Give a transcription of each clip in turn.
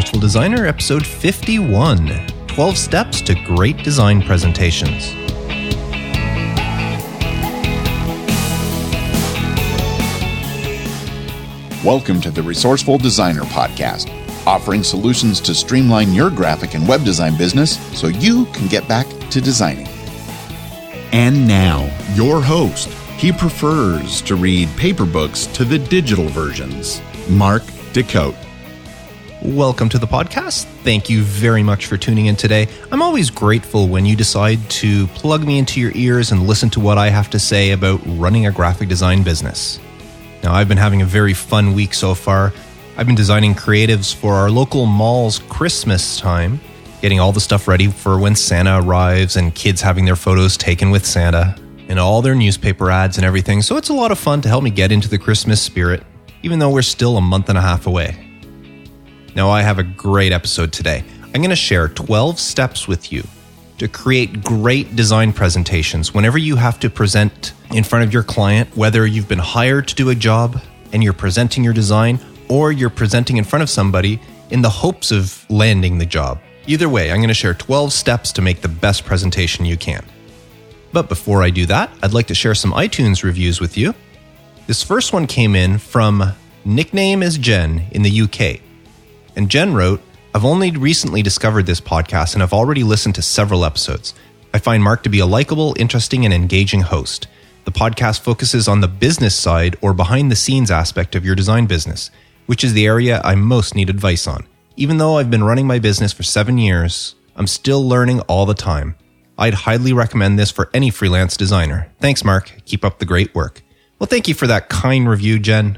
Resourceful Designer, episode 51, 12 Steps to Great Design Presentations. Welcome to the Resourceful Designer podcast, offering solutions to streamline your graphic and web design business so you can get back to designing. And now, your host. He prefers to read paper books to the digital versions, Mark DeCote. Welcome to the podcast. Thank you very much for tuning in today. I'm always grateful when you decide to plug me into your ears and listen to what I have to say about running a graphic design business. Now, I've been having a very fun week so far. I've been designing creatives for our local mall's Christmas time, getting all the stuff ready for when Santa arrives and kids having their photos taken with Santa and all their newspaper ads and everything. So it's a lot of fun to help me get into the Christmas spirit, even though we're still a month and a half away. Now, I have a great episode today. I'm going to share 12 steps with you to create great design presentations whenever you have to present in front of your client, whether you've been hired to do a job and you're presenting your design, or you're presenting in front of somebody in the hopes of landing the job. Either way, I'm going to share 12 steps to make the best presentation you can. But before I do that, I'd like to share some iTunes reviews with you. This first one came in from Nickname is Jen in the UK. And Jen wrote, I've only recently discovered this podcast and I've already listened to several episodes. I find Mark to be a likable, interesting, and engaging host. The podcast focuses on the business side or behind the scenes aspect of your design business, which is the area I most need advice on. Even though I've been running my business for 7 years, I'm still learning all the time. I'd highly recommend this for any freelance designer. Thanks, Mark. Keep up the great work. Well, thank you for that kind review, Jen.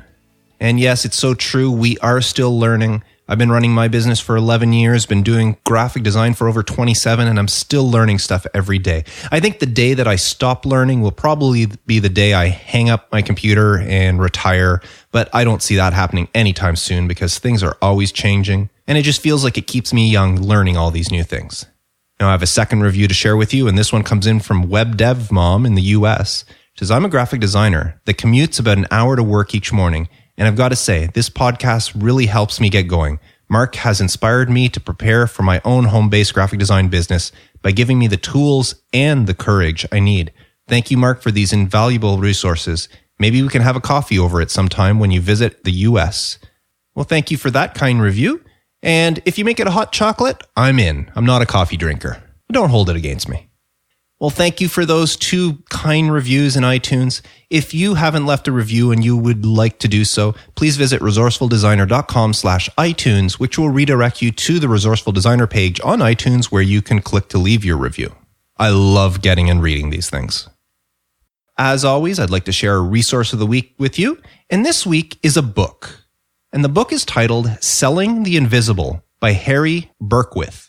And yes, it's so true. We are still learning. I've been running my business for 11 years, been doing graphic design for over 27, and I'm still learning stuff every day. I think the day that I stop learning will probably be the day I hang up my computer and retire, but I don't see that happening anytime soon because things are always changing, and it just feels like it keeps me young learning all these new things. Now, I have a second review to share with you, and this one comes in from Web Dev Mom in the US. She says, I'm a graphic designer that commutes about an hour to work each morning. And I've got to say, this podcast really helps me get going. Mark has inspired me to prepare for my own home-based graphic design business by giving me the tools and the courage I need. Thank you, Mark, for these invaluable resources. Maybe we can have a coffee over it sometime when you visit the US. Well, thank you for that kind review. And if you make it a hot chocolate, I'm in. I'm not a coffee drinker. Don't hold it against me. Well, thank you for those 2 kind reviews in iTunes. If you haven't left a review and you would like to do so, please visit resourcefuldesigner.com/iTunes, which will redirect you to the Resourceful Designer page on iTunes where you can click to leave your review. I love getting and reading these things. As always, I'd like to share a resource of the week with you. And this week is a book. And the book is titled Selling the Invisible by Harry Berkwith.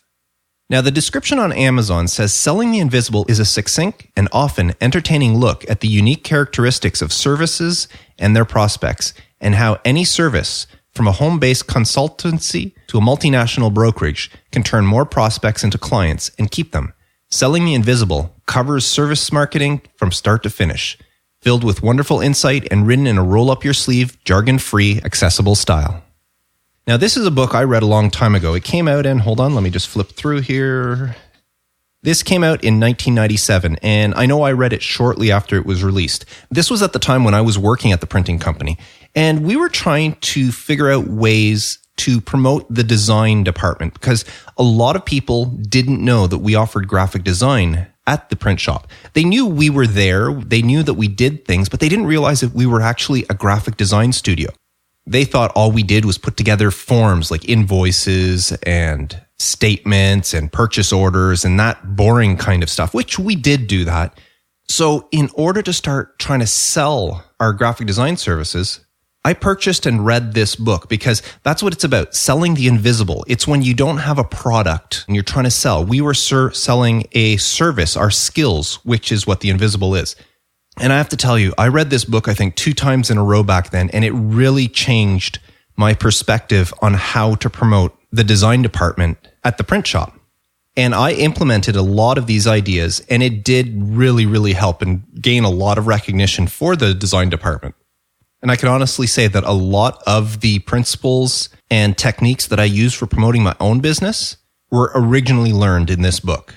Now, the description on Amazon says Selling the Invisible is a succinct and often entertaining look at the unique characteristics of services and their prospects, and how any service, from a home-based consultancy to a multinational brokerage, can turn more prospects into clients and keep them. Selling the Invisible covers service marketing from start to finish, filled with wonderful insight and written in a roll-up-your-sleeve, jargon-free, accessible style. Now, this is a book I read a long time ago. It came out in, hold on, let me just flip through here. This came out in 1997, and I know I read it shortly after it was released. This was at the time when I was working at the printing company, and we were trying to figure out ways to promote the design department because a lot of people didn't know that we offered graphic design at the print shop. They knew we were there, they knew that we did things, but they didn't realize that we were actually a graphic design studio. They thought all we did was put together forms like invoices and statements and purchase orders and that boring kind of stuff, which we did do that. So in order to start trying to sell our graphic design services, I purchased and read this book because that's what it's about, selling the invisible. It's when you don't have a product and you're trying to sell. We were selling a service, our skills, which is what the invisible is. And I have to tell you, I read this book, I think 2 times in a row back then, and it really changed my perspective on how to promote the design department at the print shop. And I implemented a lot of these ideas, and it did really, really help and gain a lot of recognition for the design department. And I can honestly say that a lot of the principles and techniques that I use for promoting my own business were originally learned in this book.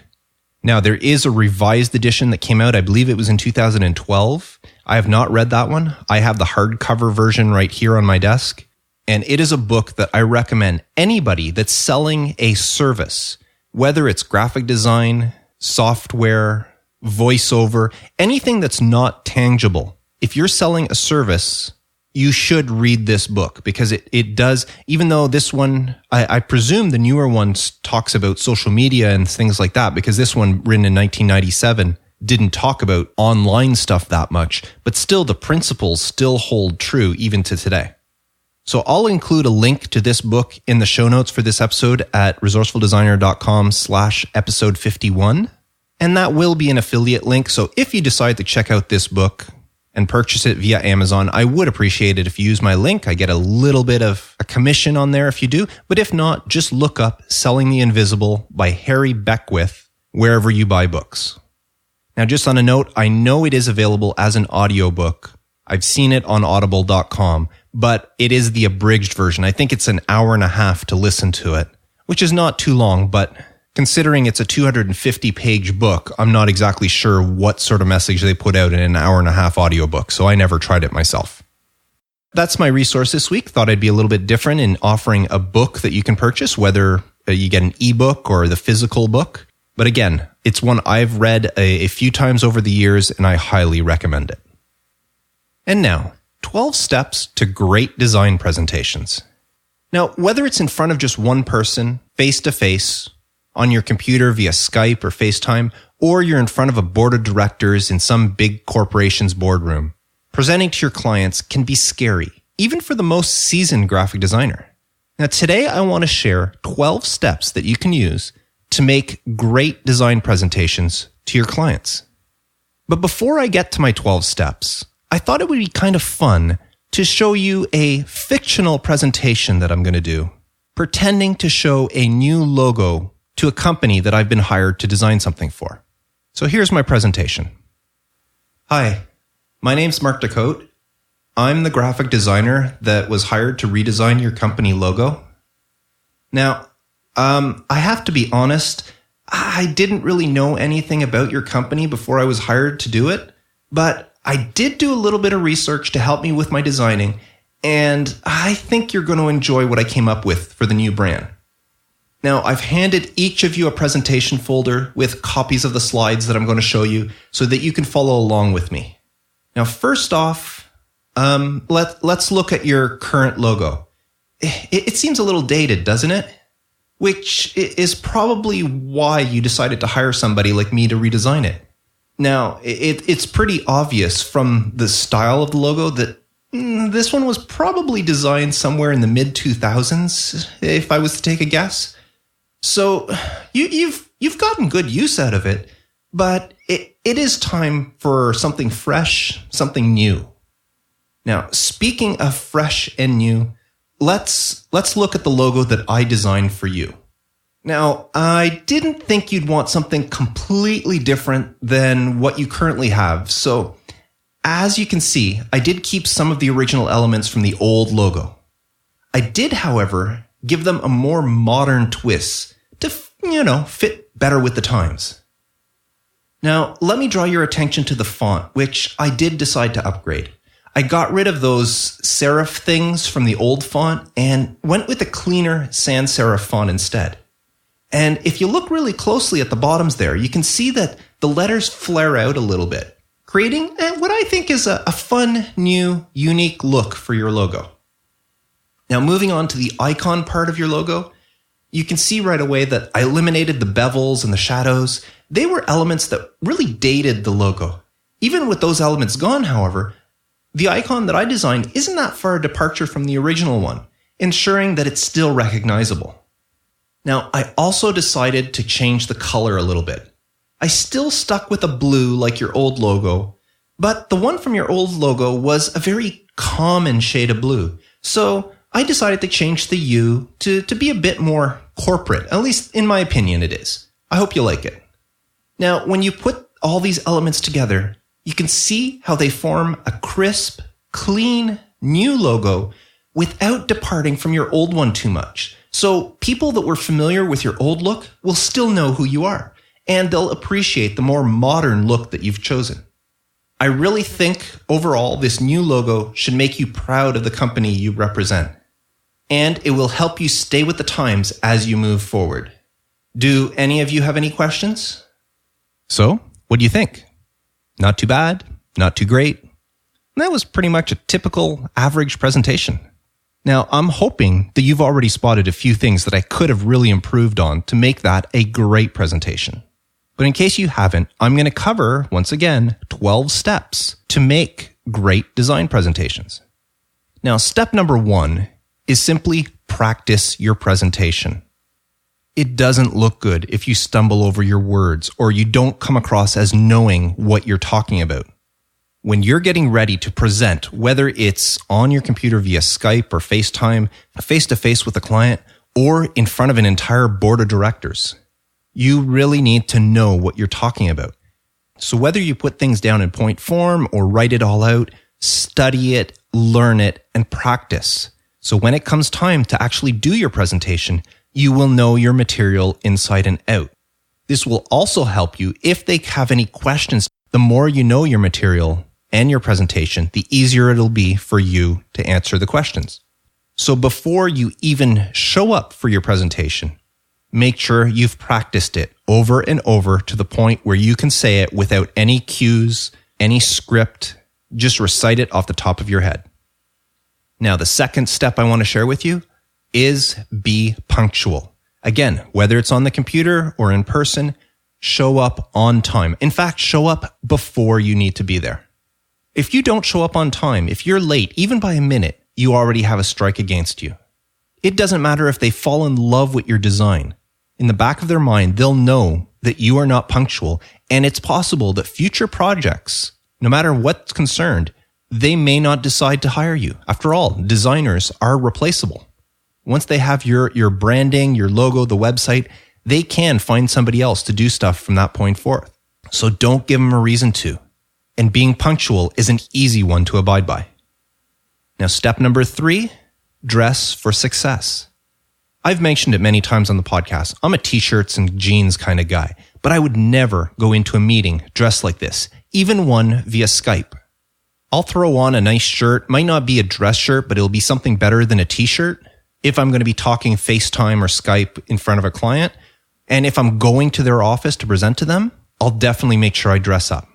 Now, there is a revised edition that came out. I believe it was in 2012. I have not read that one. I have the hardcover version right here on my desk. And it is a book that I recommend anybody that's selling a service, whether it's graphic design, software, voiceover, anything that's not tangible. If you're selling a service, you should read this book because it does, even though this one, I presume the newer one talks about social media and things like that, because this one, written in 1997, didn't talk about online stuff that much, but still the principles still hold true even to today. So I'll include a link to this book in the show notes for this episode at resourcefuldesigner.com/episode 51. And that will be an affiliate link. So if you decide to check out this book and purchase it via Amazon, I would appreciate it if you use my link. I get a little bit of a commission on there if you do. But if not, just look up Selling the Invisible by Harry Beckwith wherever you buy books. Now, just on a note, I know it is available as an audiobook. I've seen it on audible.com, but it is the abridged version. I think it's an hour and a half to listen to it, which is not too long, but considering it's a 250-page book, I'm not exactly sure what sort of message they put out in an hour and a half audiobook, so I never tried it myself. That's my resource this week. Thought I'd be a little bit different in offering a book that you can purchase, whether you get an ebook or the physical book. But again, it's one I've read a few times over the years, and I highly recommend it. And now, 12 steps to great design presentations. Now, whether it's in front of just one person, face-to-face, on your computer via Skype or FaceTime, or you're in front of a board of directors in some big corporation's boardroom, presenting to your clients can be scary, even for the most seasoned graphic designer. Now, today I want to share 12 steps that you can use to make great design presentations to your clients. But before I get to my 12 steps, I thought it would be kind of fun to show you a fictional presentation that I'm going to do, pretending to show a new logo to a company that I've been hired to design something for. So here's my presentation. Hi, my name's Mark Decote. I'm the graphic designer that was hired to redesign your company logo. Now, I have to be honest, I didn't really know anything about your company before I was hired to do it, but I did do a little bit of research to help me with my designing, and I think you're going to enjoy what I came up with for the new brand. Now, I've handed each of you a presentation folder with copies of the slides that I'm going to show you so that you can follow along with me. Now, first off, let's look at your current logo. It seems a little dated, doesn't it? Which is probably why you decided to hire somebody like me to redesign it. Now, it's pretty obvious from the style of the logo that this one was probably designed somewhere in the mid-2000s, if I was to take a guess. So you've gotten good use out of it, but it is time for something fresh, something new. Now, speaking of fresh and new, let's look at the logo that I designed for you. Now, I didn't think you'd want something completely different than what you currently have. So, as you can see, I did keep some of the original elements from the old logo. I did, however, give them a more modern twist to, fit better with the times. Now, let me draw your attention to the font, which I did decide to upgrade. I got rid of those serif things from the old font and went with a cleaner sans serif font instead. And if you look really closely at the bottoms there, you can see that the letters flare out a little bit, creating what I think is a fun, new, unique look for your logo. Now, moving on to the icon part of your logo, you can see right away that I eliminated the bevels and the shadows. They were elements that really dated the logo. Even with those elements gone, however, the icon that I designed isn't that far a departure from the original one, ensuring that it's still recognizable. Now, I also decided to change the color a little bit. I still stuck with a blue like your old logo, but the one from your old logo was a very common shade of blue. So I decided to change the U to be a bit more corporate, at least in my opinion it is. I hope you like it. Now, when you put all these elements together, you can see how they form a crisp, clean, new logo without departing from your old one too much. So people that were familiar with your old look will still know who you are, and they'll appreciate the more modern look that you've chosen. I really think overall this new logo should make you proud of the company you represent, and it will help you stay with the times as you move forward. Do any of you have any questions? So, what do you think? Not too bad, not too great. That was pretty much a typical average presentation. Now, I'm hoping that you've already spotted a few things that I could have really improved on to make that a great presentation. But in case you haven't, I'm going to cover, once again, 12 steps to make great design presentations. Now, step number 1 is simply practice your presentation. It doesn't look good if you stumble over your words or you don't come across as knowing what you're talking about. When you're getting ready to present, whether it's on your computer via Skype or FaceTime, face-to-face with a client, or in front of an entire board of directors, you really need to know what you're talking about. So whether you put things down in point form or write it all out, study it, learn it, and practice. So when it comes time to actually do your presentation, you will know your material inside and out. This will also help you if they have any questions. The more you know your material and your presentation, the easier it'll be for you to answer the questions. So before you even show up for your presentation, make sure you've practiced it over and over to the point where you can say it without any cues, any script. Just recite it off the top of your head. Now, the second step I want to share with you is be punctual. Again, whether it's on the computer or in person, show up on time. In fact, show up before you need to be there. If you don't show up on time, if you're late, even by a minute, you already have a strike against you. It doesn't matter if they fall in love with your design. In the back of their mind, they'll know that you are not punctual, and it's possible that future projects, no matter what's concerned, they may not decide to hire you. After all, designers are replaceable. Once they have your branding, your logo, the website, they can find somebody else to do stuff from that point forth. So don't give them a reason to. And being punctual is an easy one to abide by. Now, step number 3, dress for success. I've mentioned it many times on the podcast. I'm a t-shirts and jeans kind of guy, but I would never go into a meeting dressed like this, even one via Skype. I'll throw on a nice shirt, might not be a dress shirt, but it'll be something better than a t-shirt if I'm going to be talking FaceTime or Skype in front of a client. And if I'm going to their office to present to them, I'll definitely make sure I dress up.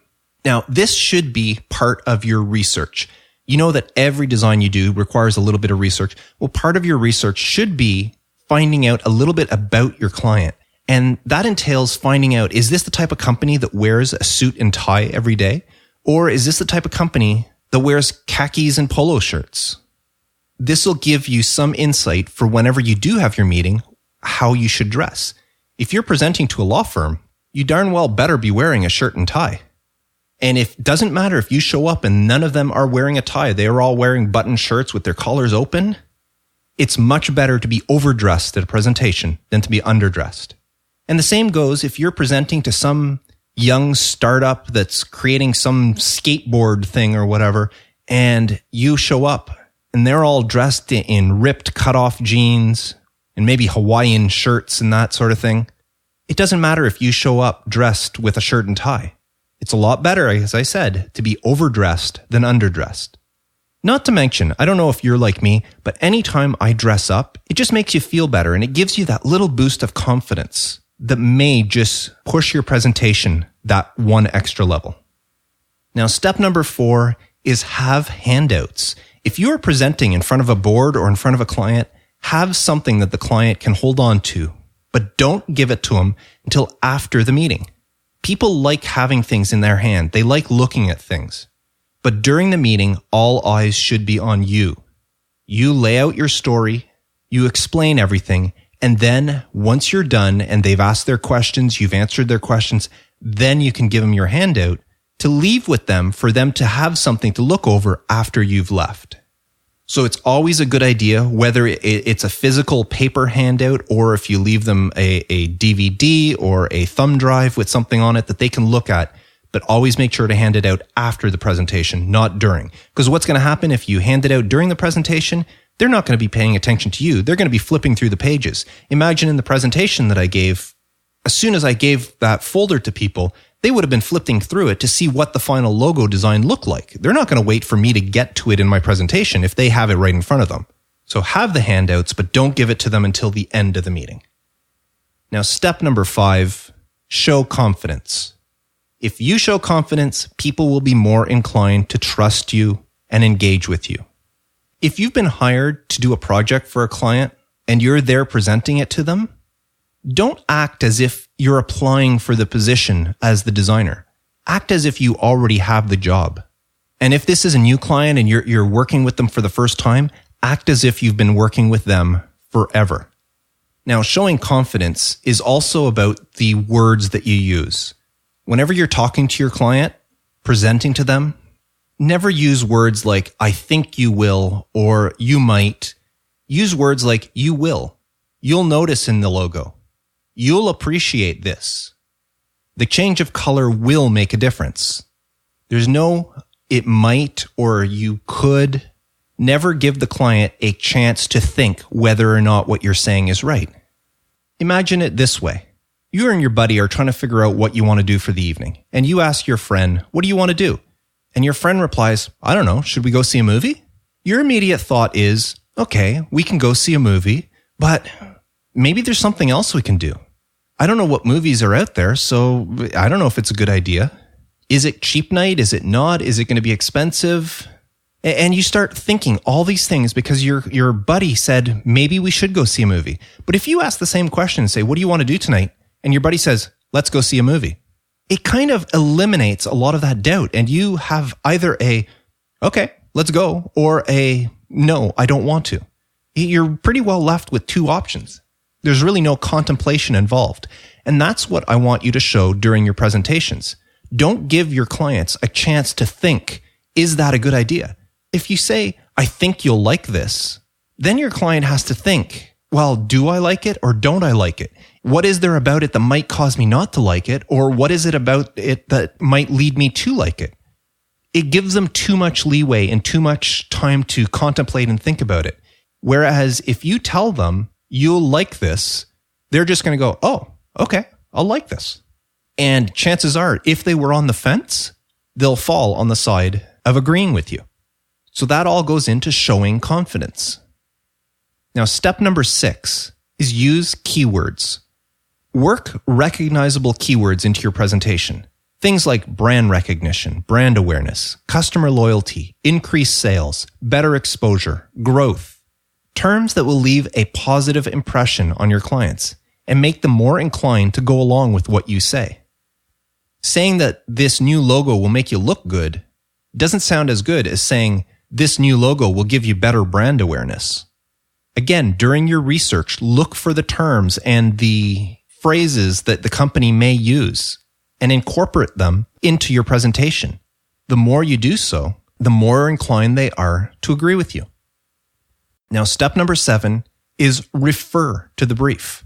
Now, this should be part of your research. You know that every design you do requires a little bit of research. Well, part of your research should be finding out a little bit about your client. And that entails finding out, is this the type of company that wears a suit and tie every day? Or is this the type of company that wears khakis and polo shirts? This will give you some insight for whenever you do have your meeting, how you should dress. If you're presenting to a law firm, you darn well better be wearing a shirt and tie. And it doesn't matter if you show up and none of them are wearing a tie, they are all wearing button shirts with their collars open. It's much better to be overdressed at a presentation than to be underdressed. And the same goes if you're presenting to some young startup that's creating some skateboard thing or whatever, and you show up and they're all dressed in ripped cutoff jeans and maybe Hawaiian shirts and that sort of thing. It doesn't matter if you show up dressed with a shirt and tie. It's a lot better, as I said, to be overdressed than underdressed. Not to mention, I don't know if you're like me, but anytime I dress up, it just makes you feel better and it gives you that little boost of confidence that may just push your presentation that one extra level. Now, step number 4 is have handouts. If you are presenting in front of a board or in front of a client, have something that the client can hold on to, but don't give it to them until after the meeting. People like having things in their hand. They like looking at things. But during the meeting, all eyes should be on you. You lay out your story, you explain everything, and then once you're done and they've asked their questions, you've answered their questions, then you can give them your handout to leave with them for them to have something to look over after you've left. So it's always a good idea, whether it's a physical paper handout or if you leave them a DVD or a thumb drive with something on it that they can look at but always make sure to hand it out after the presentation, not during. Because what's going to happen if you hand it out during the presentation, they're not going to be paying attention to you. They're going to be flipping through the pages. Imagine in the presentation that I gave, as soon as I gave that folder to people, they would have been flipping through it to see what the final logo design looked like. They're not going to wait for me to get to it in my presentation if they have it right in front of them. So have the handouts, but don't give it to them until the end of the meeting. Now, step number 5, show confidence. If you show confidence, people will be more inclined to trust you and engage with you. If you've been hired to do a project for a client and you're there presenting it to them, don't act as if you're applying for the position as the designer. Act as if you already have the job. And if this is a new client and you're working with them for the first time, act as if you've been working with them forever. Now, showing confidence is also about the words that you use. Whenever you're talking to your client, presenting to them, never use words like, I think you will, or you might. Use words like, you will. You'll notice in the logo. You'll appreciate this. The change of color will make a difference. There's no, it might, or you could. Never give the client a chance to think whether or not what you're saying is right. Imagine it this way. You and your buddy are trying to figure out what you want to do for the evening, and you ask your friend, what do you want to do? And your friend replies, I don't know, should we go see a movie? Your immediate thought is, okay, we can go see a movie, but maybe there's something else we can do. I don't know what movies are out there, so I don't know if it's a good idea. Is it cheap night? Is it not? Is it going to be expensive? And you start thinking all these things because your buddy said, maybe we should go see a movie. But if you ask the same question and say, what do you want to do tonight? And your buddy says, let's go see a movie. It kind of eliminates a lot of that doubt. And you have either a, okay, let's go, or a, no, I don't want to. You're pretty well left with two options. There's really no contemplation involved. And that's what I want you to show during your presentations. Don't give your clients a chance to think, is that a good idea? If you say, I think you'll like this, then your client has to think, well, do I like it or don't I like it? What is there about it that might cause me not to like it? Or what is it about it that might lead me to like it? It gives them too much leeway and too much time to contemplate and think about it. Whereas if you tell them you'll like this, they're just going to go, oh, okay, I'll like this. And chances are, if they were on the fence, they'll fall on the side of agreeing with you. So that all goes into showing confidence. Now, step number 6 is use keywords. Work recognizable keywords into your presentation. Things like brand recognition, brand awareness, customer loyalty, increased sales, better exposure, growth. Terms that will leave a positive impression on your clients and make them more inclined to go along with what you say. Saying that this new logo will make you look good doesn't sound as good as saying this new logo will give you better brand awareness. Again, during your research, look for the terms and the phrases that the company may use and incorporate them into your presentation. The more you do so, the more inclined they are to agree with you. Now, step number 7 is refer to the brief.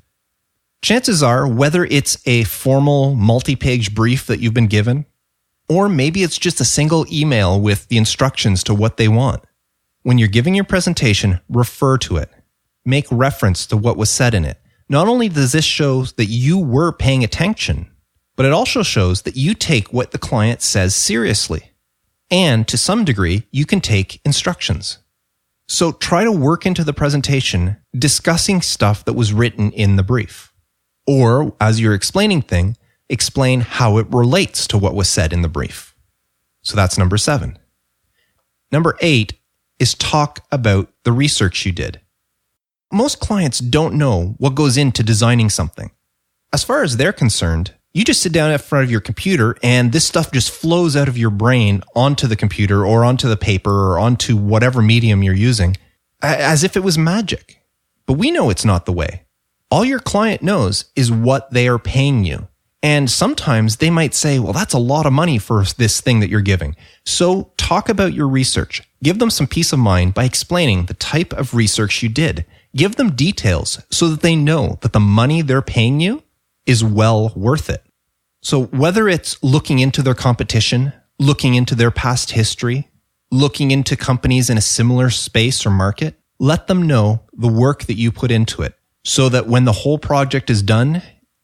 Chances are, whether it's a formal multi-page brief that you've been given, or maybe it's just a single email with the instructions to what they want, when you're giving your presentation, refer to it. Make reference to what was said in it. Not only does this show that you were paying attention, but it also shows that you take what the client says seriously. And to some degree, you can take instructions. So try to work into the presentation discussing stuff that was written in the brief. Or, as you're explaining things, explain how it relates to what was said in the brief. So that's number 7. Number 8 is talk about the research you did. Most clients don't know what goes into designing something. As far as they're concerned, you just sit down in front of your computer and this stuff just flows out of your brain onto the computer or onto the paper or onto whatever medium you're using as if it was magic. But we know it's not the way. All your client knows is what they are paying you. And sometimes they might say, well, that's a lot of money for this thing that you're giving. So talk about your research. Give them some peace of mind by explaining the type of research you did. Give them details so that they know that the money they're paying you is well worth it. So whether it's looking into their competition, looking into their past history, looking into companies in a similar space or market, let them know the work that you put into it so that when the whole project is done,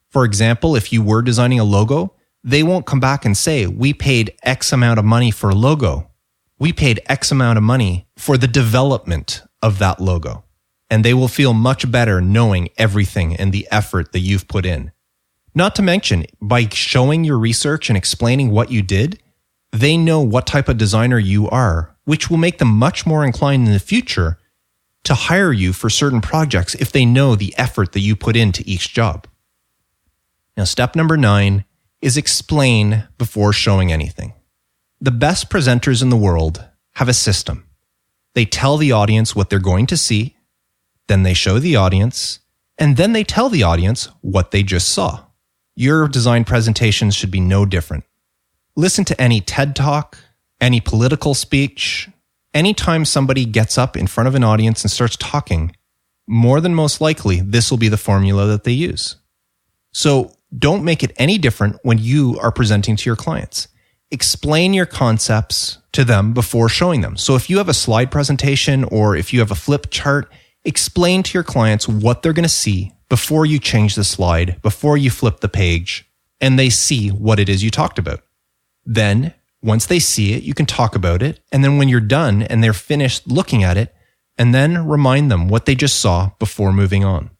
for example, if you were designing a logo, they won't come back and say, we paid X amount of money for a logo. We paid X amount of money for the development of that logo. And they will feel much better knowing everything and the effort that you've put in. Not to mention, by showing your research and explaining what you did, they know what type of designer you are, which will make them much more inclined in the future to hire you for certain projects if they know the effort that you put into each job. Now, step number 9 is explain before showing anything. The best presenters in the world have a system. They tell the audience what they're going to see, then they show the audience, and then they tell the audience what they just saw. Your design presentations should be no different. Listen to any TED Talk, any political speech. Anytime somebody gets up in front of an audience and starts talking, more than most likely, this will be the formula that they use. So don't make it any different when you are presenting to your clients. Explain your concepts to them before showing them. So if you have a slide presentation or if you have a flip chart, explain to your clients what they're going to see before you change the slide, before you flip the page, and they see what it is you talked about. Then, once they see it, you can talk about it. And then when you're done and they're finished looking at it, and then remind them what they just saw before moving on.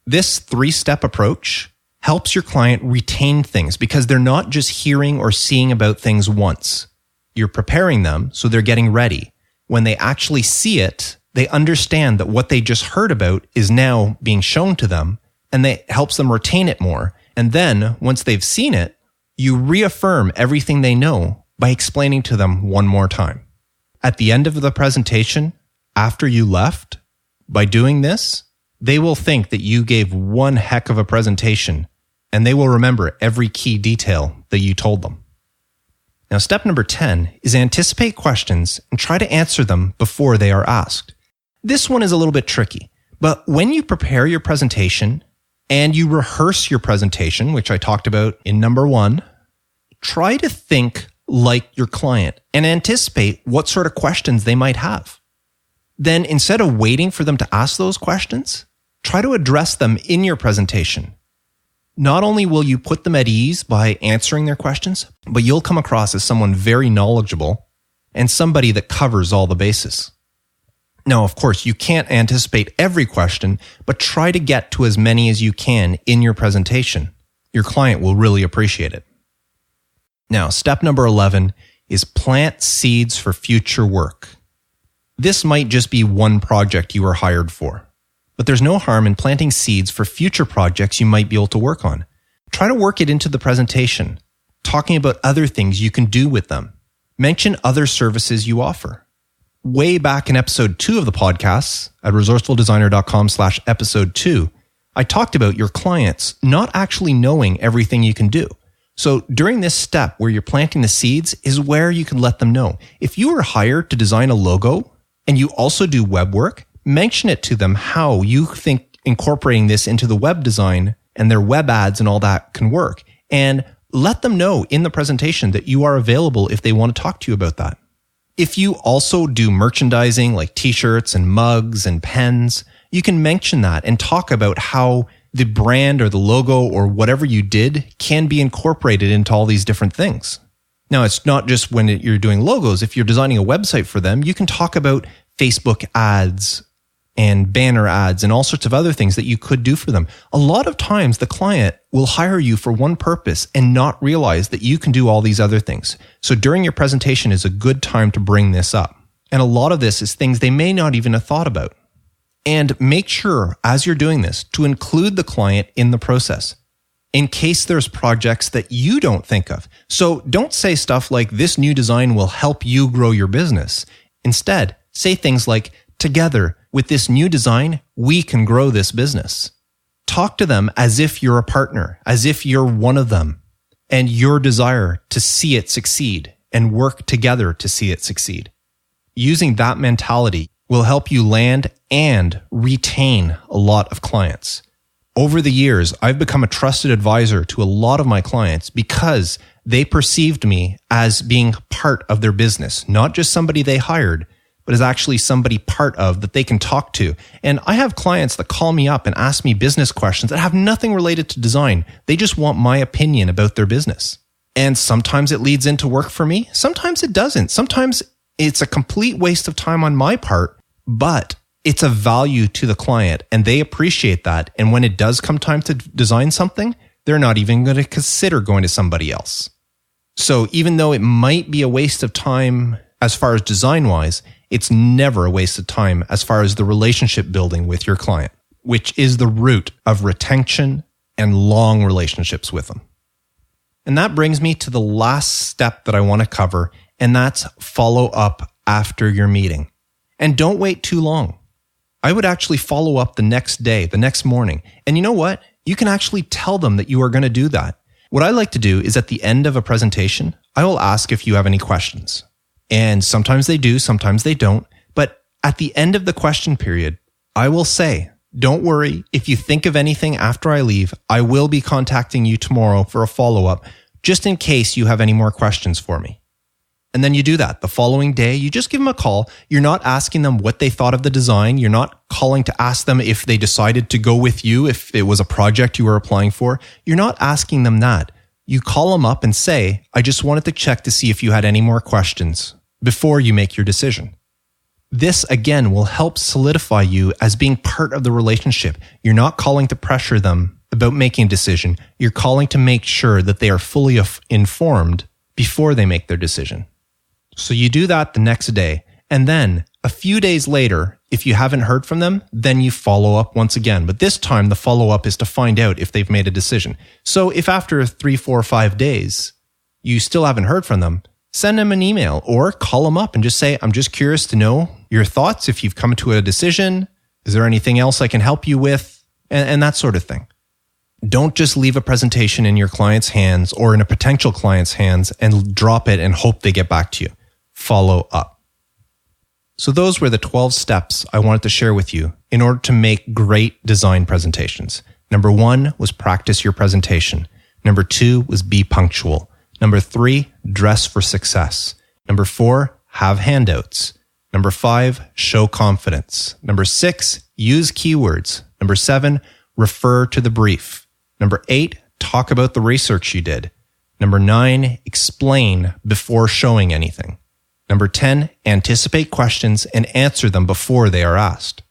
This 3-step approach helps your client retain things because they're not just hearing or seeing about things once. You're preparing them so they're getting ready. When they actually see it, they understand that what they just heard about is now being shown to them, and that helps them retain it more. And then once they've seen it, you reaffirm everything they know by explaining to them one more time. At the end of the presentation, after you left, by doing this, they will think that you gave one heck of a presentation, and they will remember every key detail that you told them. Now, step number 10 is anticipate questions and try to answer them before they are asked. This one is a little bit tricky, but when you prepare your presentation and you rehearse your presentation, which I talked about in number 1, try to think like your client and anticipate what sort of questions they might have. Then instead of waiting for them to ask those questions, try to address them in your presentation. Not only will you put them at ease by answering their questions, but you'll come across as someone very knowledgeable and somebody that covers all the bases. Now, of course, you can't anticipate every question, but try to get to as many as you can in your presentation. Your client will really appreciate it. Now, step number 11 is plant seeds for future work. This might just be one project you were hired for, but there's no harm in planting seeds for future projects you might be able to work on. Try to work it into the presentation, talking about other things you can do with them. Mention other services you offer. Way back in episode 2 of the podcast at resourcefuldesigner.com/episode 2, I talked about your clients not actually knowing everything you can do. So during this step where you're planting the seeds is where you can let them know. If you were hired to design a logo and you also do web work, mention it to them how you think incorporating this into the web design and their web ads and all that can work. And let them know in the presentation that you are available if they want to talk to you about that. If you also do merchandising like t-shirts and mugs and pens, you can mention that and talk about how the brand or the logo or whatever you did can be incorporated into all these different things. Now, it's not just when you're doing logos. If you're designing a website for them, you can talk about Facebook ads and banner ads and all sorts of other things that you could do for them. A lot of times the client will hire you for one purpose and not realize that you can do all these other things. So during your presentation is a good time to bring this up. And a lot of this is things they may not even have thought about. And make sure as you're doing this to include the client in the process in case there's projects that you don't think of. So don't say stuff like this new design will help you grow your business. Instead, say things like, together with this new design, we can grow this business. Talk to them as if you're a partner, as if you're one of them, and your desire to see it succeed and work together to see it succeed. Using that mentality will help you land and retain a lot of clients. Over the years, I've become a trusted advisor to a lot of my clients because they perceived me as being part of their business, not just somebody they hired, but as actually somebody part of that they can talk to. And I have clients that call me up and ask me business questions that have nothing related to design. They just want my opinion about their business. And sometimes it leads into work for me. Sometimes it doesn't. Sometimes it's a complete waste of time on my part, but it's a value to the client and they appreciate that. And when it does come time to design something, they're not even going to consider going to somebody else. So even though it might be a waste of time as far as design-wise, it's never a waste of time as far as the relationship building with your client, which is the root of retention and long relationships with them. And that brings me to the last step that I want to cover, and that's follow up after your meeting. And don't wait too long. I would actually follow up the next day, the next morning. And you know what? You can actually tell them that you are going to do that. What I like to do is at the end of a presentation, I will ask if you have any questions. And sometimes they do, sometimes they don't. But at the end of the question period, I will say, don't worry. If you think of anything after I leave, I will be contacting you tomorrow for a follow-up, just in case you have any more questions for me. And then you do that. The following day, you just give them a call. You're not asking them what they thought of the design. You're not calling to ask them if they decided to go with you, if it was a project you were applying for. You're not asking them that. You call them up and say, I just wanted to check to see if you had any more questions before you make your decision. This, again, will help solidify you as being part of the relationship. You're not calling to pressure them about making a decision. You're calling to make sure that they are fully informed before they make their decision. So you do that the next day. And then a few days later, if you haven't heard from them, then you follow up once again. But this time the follow-up is to find out if they've made a decision. So if after 3, 4, 5 days, you still haven't heard from them, send them an email or call them up and just say, I'm just curious to know your thoughts. If you've come to a decision, is there anything else I can help you with? And that sort of thing. Don't just leave a presentation in your client's hands or in a potential client's hands and drop it and hope they get back to you. Follow up. So those were the 12 steps I wanted to share with you in order to make great design presentations. Number 1 was practice your presentation. Number 2 was be punctual. Number 3, dress for success. Number 4, have handouts. Number 5, show confidence. Number 6, use keywords. Number 7, refer to the brief. Number 8, talk about the research you did. Number 9, explain before showing anything. Number 10, anticipate questions and answer them before they are asked.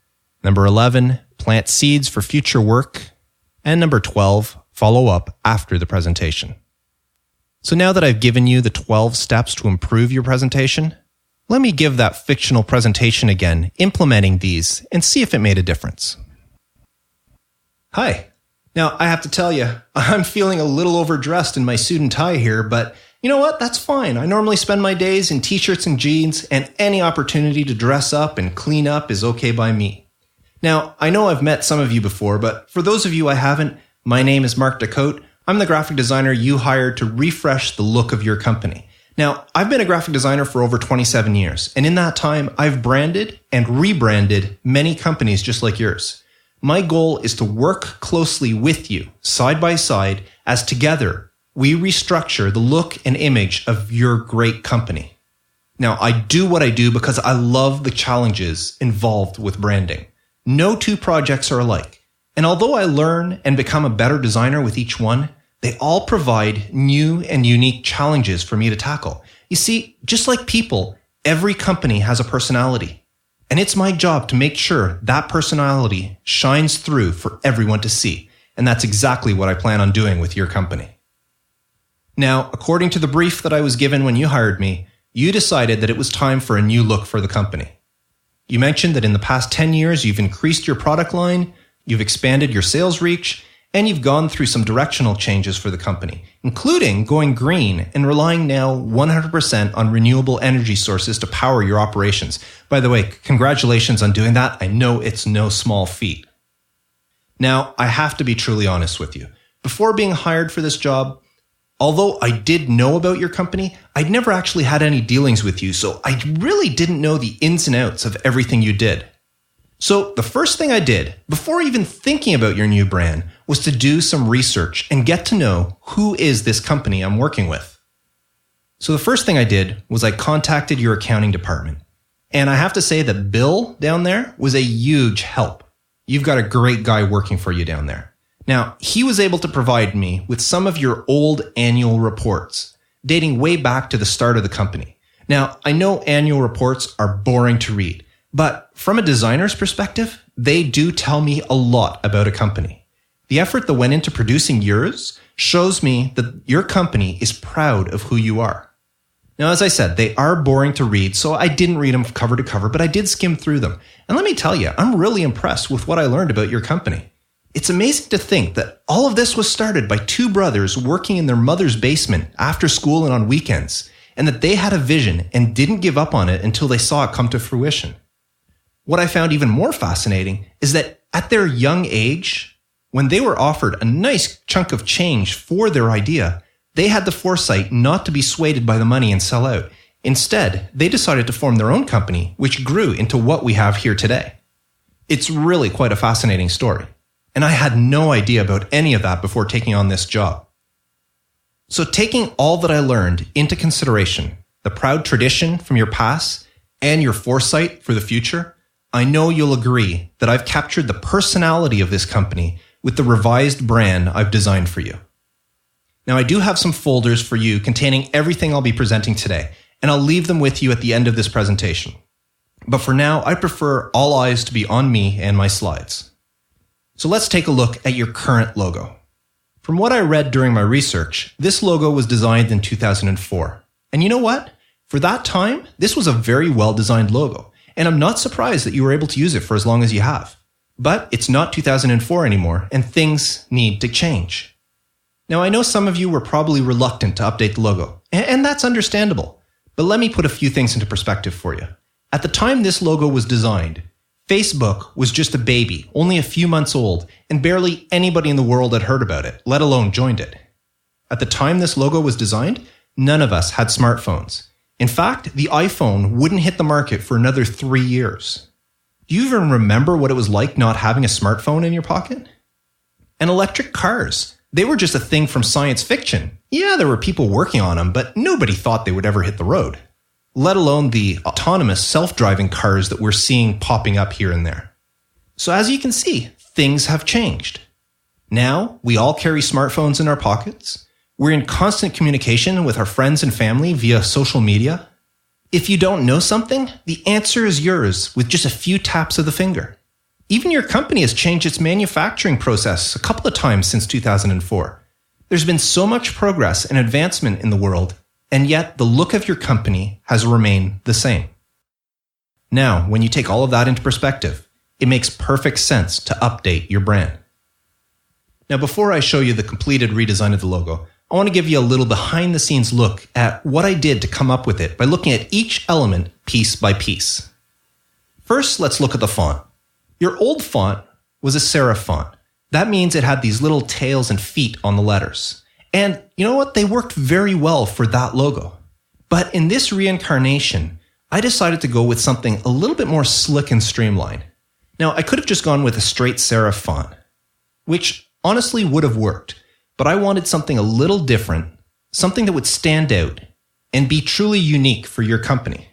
Number 11, plant seeds for future work. And number 12, follow up after the presentation. So now that I've given you the 12 steps to improve your presentation, let me give that fictional presentation again, implementing these, and see if it made a difference. Hi. Now, I have to tell you, I'm feeling a little overdressed in my suit and tie here, but you know what? That's fine. I normally spend my days in t-shirts and jeans, and any opportunity to dress up and clean up is okay by me. Now, I know I've met some of you before, but for those of you I haven't, my name is Mark Decote. I'm the graphic designer you hired to refresh the look of your company. Now, I've been a graphic designer for over 27 years, and in that time, I've branded and rebranded many companies just like yours. My goal is to work closely with you, side by side, as together we restructure the look and image of your great company. Now, I do what I do because I love the challenges involved with branding. No two projects are alike. And although I learn and become a better designer with each one, they all provide new and unique challenges for me to tackle. You see, just like people, every company has a personality. And it's my job to make sure that personality shines through for everyone to see. And that's exactly what I plan on doing with your company. Now, according to the brief that I was given when you hired me, you decided that it was time for a new look for the company. You mentioned that in the past 10 years, you've increased your product line, you've expanded your sales reach, and you've gone through some directional changes for the company, including going green and relying now 100% on renewable energy sources to power your operations. By the way, congratulations on doing that. I know it's no small feat. Now, I have to be truly honest with you. Before being hired for this job, although I did know about your company, I'd never actually had any dealings with you, so I really didn't know the ins and outs of everything you did. So the first thing I did, before even thinking about your new brand, was to do some research and get to know who is this company I'm working with. So the first thing I did was I contacted your accounting department. And I have to say that Bill down there was a huge help. You've got a great guy working for you down there. Now, he was able to provide me with some of your old annual reports, dating way back to the start of the company. Now, I know annual reports are boring to read, but from a designer's perspective, they do tell me a lot about a company. The effort that went into producing yours shows me that your company is proud of who you are. Now, as I said, they are boring to read, so I didn't read them cover to cover, but I did skim through them. And let me tell you, I'm really impressed with what I learned about your company. It's amazing to think that all of this was started by two brothers working in their mother's basement after school and on weekends, and that they had a vision and didn't give up on it until they saw it come to fruition. What I found even more fascinating is that at their young age, when they were offered a nice chunk of change for their idea, they had the foresight not to be swayed by the money and sell out. Instead, they decided to form their own company, which grew into what we have here today. It's really quite a fascinating story, and I had no idea about any of that before taking on this job. So taking all that I learned into consideration, the proud tradition from your past and your foresight for the future, I know you'll agree that I've captured the personality of this company with the revised brand I've designed for you. Now, I do have some folders for you containing everything I'll be presenting today, and I'll leave them with you at the end of this presentation. But for now, I prefer all eyes to be on me and my slides. So let's take a look at your current logo. From what I read during my research, this logo was designed in 2004. And you know what? For that time, this was a very well-designed logo, and I'm not surprised that you were able to use it for as long as you have. But it's not 2004 anymore, and things need to change. Now, I know some of you were probably reluctant to update the logo, and that's understandable, but let me put a few things into perspective for you. At the time this logo was designed, Facebook was just a baby, only a few months old, and barely anybody in the world had heard about it, let alone joined it. At the time this logo was designed, none of us had smartphones. In fact, the iPhone wouldn't hit the market for another 3 years. Do you even remember what it was like not having a smartphone in your pocket? And electric cars. They were just a thing from science fiction. Yeah, there were people working on them, but nobody thought they would ever hit the road, let alone the autonomous self-driving cars that we're seeing popping up here and there. So as you can see, things have changed. Now, we all carry smartphones in our pockets. We're in constant communication with our friends and family via social media. If you don't know something, the answer is yours with just a few taps of the finger. Even your company has changed its manufacturing process a couple of times since 2004. There's been so much progress and advancement in the world, and yet the look of your company has remained the same. Now, when you take all of that into perspective, it makes perfect sense to update your brand. Now, before I show you the completed redesign of the logo, I want to give you a little behind-the-scenes look at what I did to come up with it by looking at each element piece by piece. First, let's look at the font. Your old font was a serif font. That means it had these little tails and feet on the letters. And you know what? They worked very well for that logo. But in this reincarnation, I decided to go with something a little bit more slick and streamlined. Now, I could have just gone with a straight serif font, which honestly would have worked, but I wanted something a little different, something that would stand out and be truly unique for your company.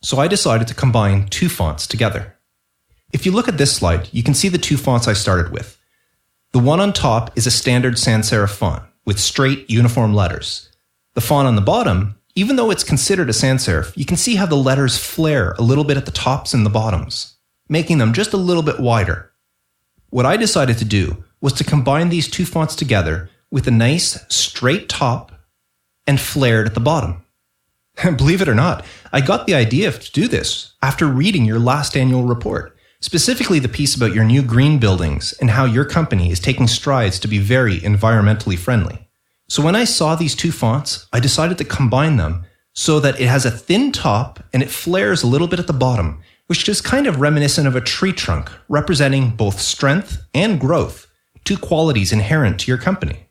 So I decided to combine two fonts together. If you look at this slide, you can see the two fonts I started with. The one on top is a standard sans serif font with straight, uniform letters. The font on the bottom, even though it's considered a sans serif, you can see how the letters flare a little bit at the tops and the bottoms, making them just a little bit wider. What I decided to do was to combine these two fonts together with a nice, straight top and flared at the bottom. Believe it or not, I got the idea to do this after reading your last annual report. Specifically the piece about your new green buildings and how your company is taking strides to be very environmentally friendly. So when I saw these two fonts, I decided to combine them so that it has a thin top and it flares a little bit at the bottom, which is kind of reminiscent of a tree trunk, representing both strength and growth, two qualities inherent to your company.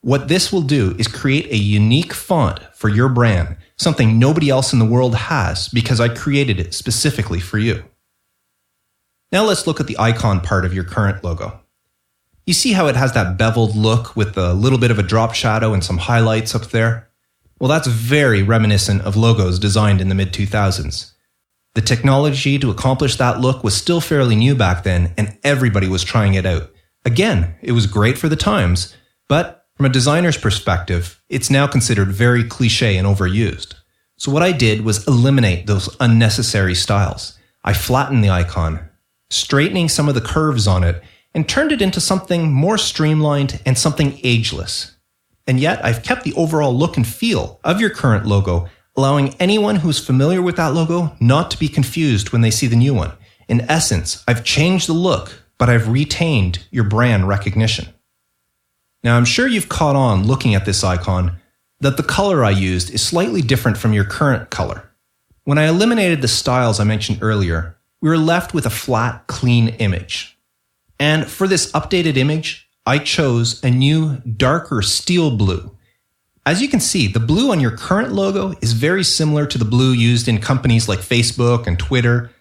What this will do is create a unique font for your brand, something nobody else in the world has because I created it specifically for you. Now let's look at the icon part of your current logo. You see how it has that beveled look with a little bit of a drop shadow and some highlights up there? Well, that's very reminiscent of logos designed in the mid-2000s. The technology to accomplish that look was still fairly new back then, and everybody was trying it out. Again, it was great for the times, but from a designer's perspective, it's now considered very cliché and overused. So what I did was eliminate those unnecessary styles. I flattened the icon, straightening some of the curves on it, and turned it into something more streamlined and something ageless. And yet, I've kept the overall look and feel of your current logo, allowing anyone who's familiar with that logo not to be confused when they see the new one. In essence, I've changed the look, but I've retained your brand recognition. Now, I'm sure you've caught on looking at this icon that the color I used is slightly different from your current color. When I eliminated the styles I mentioned earlier, we were left with a flat, clean image. And for this updated image, I chose a new, darker steel blue. As you can see, the blue on your current logo is very similar to the blue used in companies like Facebook and Twitter.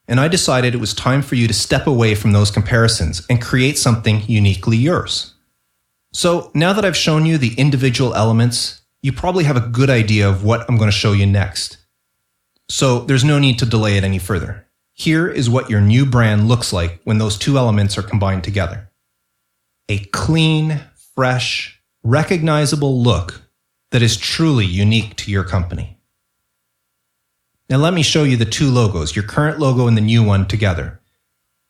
And I decided it was time for you to step away from those comparisons and create something uniquely yours. So now that I've shown you the individual elements, you probably have a good idea of what I'm going to show you next. So there's no need to delay it any further. Here is what your new brand looks like when those two elements are combined together. A clean, fresh, recognizable look that is truly unique to your company. Now let me show you the two logos, your current logo and the new one together.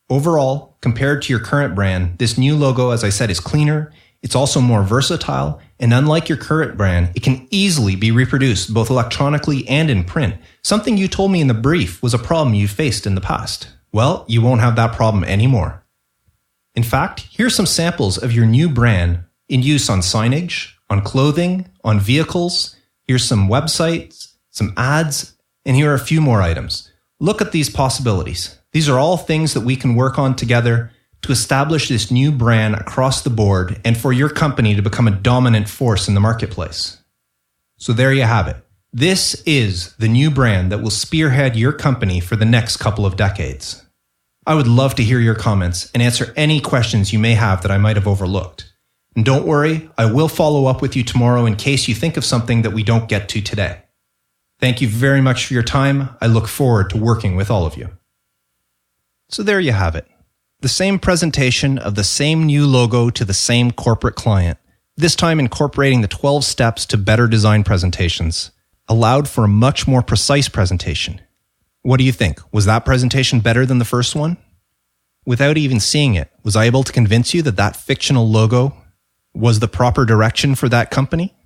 Overall, compared to your current brand, this new logo, as I said, is cleaner. It's also more versatile, and unlike your current brand, it can easily be reproduced both electronically and in print, something you told me in the brief was a problem you faced in the past. Well, you won't have that problem anymore. In fact, here's some samples of your new brand in use on signage, on clothing, on vehicles. Here's some websites, some ads, and here are a few more items. Look at these possibilities. These are all things that we can work on together to establish this new brand across the board and for your company to become a dominant force in the marketplace. So there you have it. This is the new brand that will spearhead your company for the next couple of decades. I would love to hear your comments and answer any questions you may have that I might have overlooked. And don't worry, I will follow up with you tomorrow in case you think of something that we don't get to today. Thank you very much for your time. I look forward to working with all of you. So there you have it. The same presentation of the same new logo to the same corporate client, this time incorporating the 12 steps to better design presentations, allowed for a much more precise presentation. What do you think? Was that presentation better than the first one? Without even seeing it, was I able to convince you that that fictional logo was the proper direction for that company?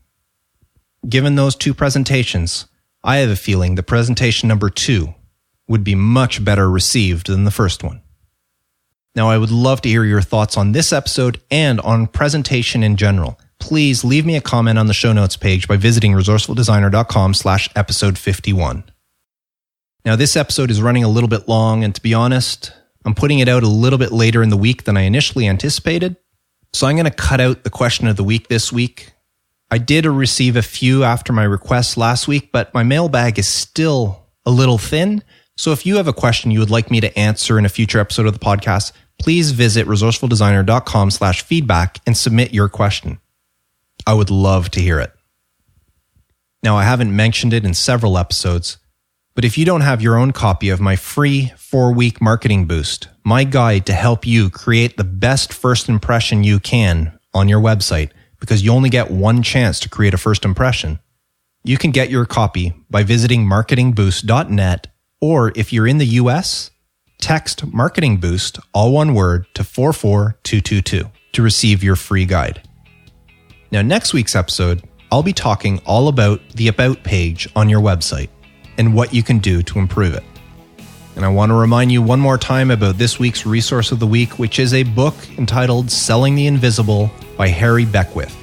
Given those two presentations, I have a feeling the presentation number 2 would be much better received than the first one. Now, I would love to hear your thoughts on this episode and on presentation in general. Please leave me a comment on the show notes page by visiting resourcefuldesigner.com/episode 51. Now, this episode is running a little bit long, and to be honest, I'm putting it out a little bit later in the week than I initially anticipated. So I'm going to cut out the question of the week this week. I did receive a few after my request last week, but my mailbag is still a little thin. So if you have a question you would like me to answer in a future episode of the podcast, please visit resourcefuldesigner.com/feedback and submit your question. I would love to hear it. Now, I haven't mentioned it in several episodes, but if you don't have your own copy of my free 4-week marketing boost, my guide to help you create the best first impression you can on your website, because you only get one chance to create a first impression, you can get your copy by visiting marketingboost.net, or if you're in the US, text Marketing Boost, all one word, to 44222 to receive your free guide. Now, next week's episode, I'll be talking all about the About page on your website and what you can do to improve it. And I want to remind you one more time about this week's Resource of the Week, which is a book entitled Selling the Invisible by Harry Beckwith.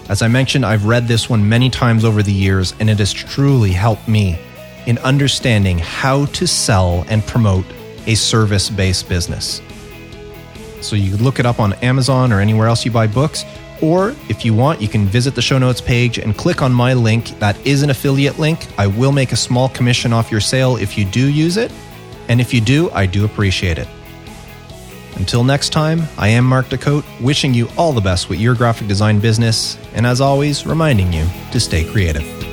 As I mentioned, I've read this one many times over the years, and it has truly helped me in understanding how to sell and promote a service-based business. So you can look it up on Amazon or anywhere else you buy books, or if you want, you can visit the show notes page and click on my link. That is an affiliate link. I will make a small commission off your sale if you do use it, and if you do, I do appreciate it. Until next time, I am Mark Decote, wishing you all the best with your graphic design business, and as always, reminding you to stay creative.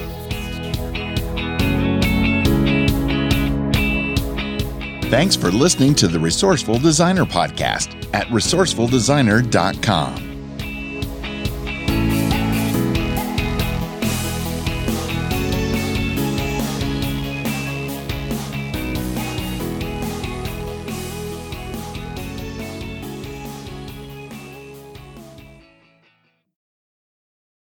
Thanks for listening to the Resourceful Designer podcast at resourcefuldesigner.com.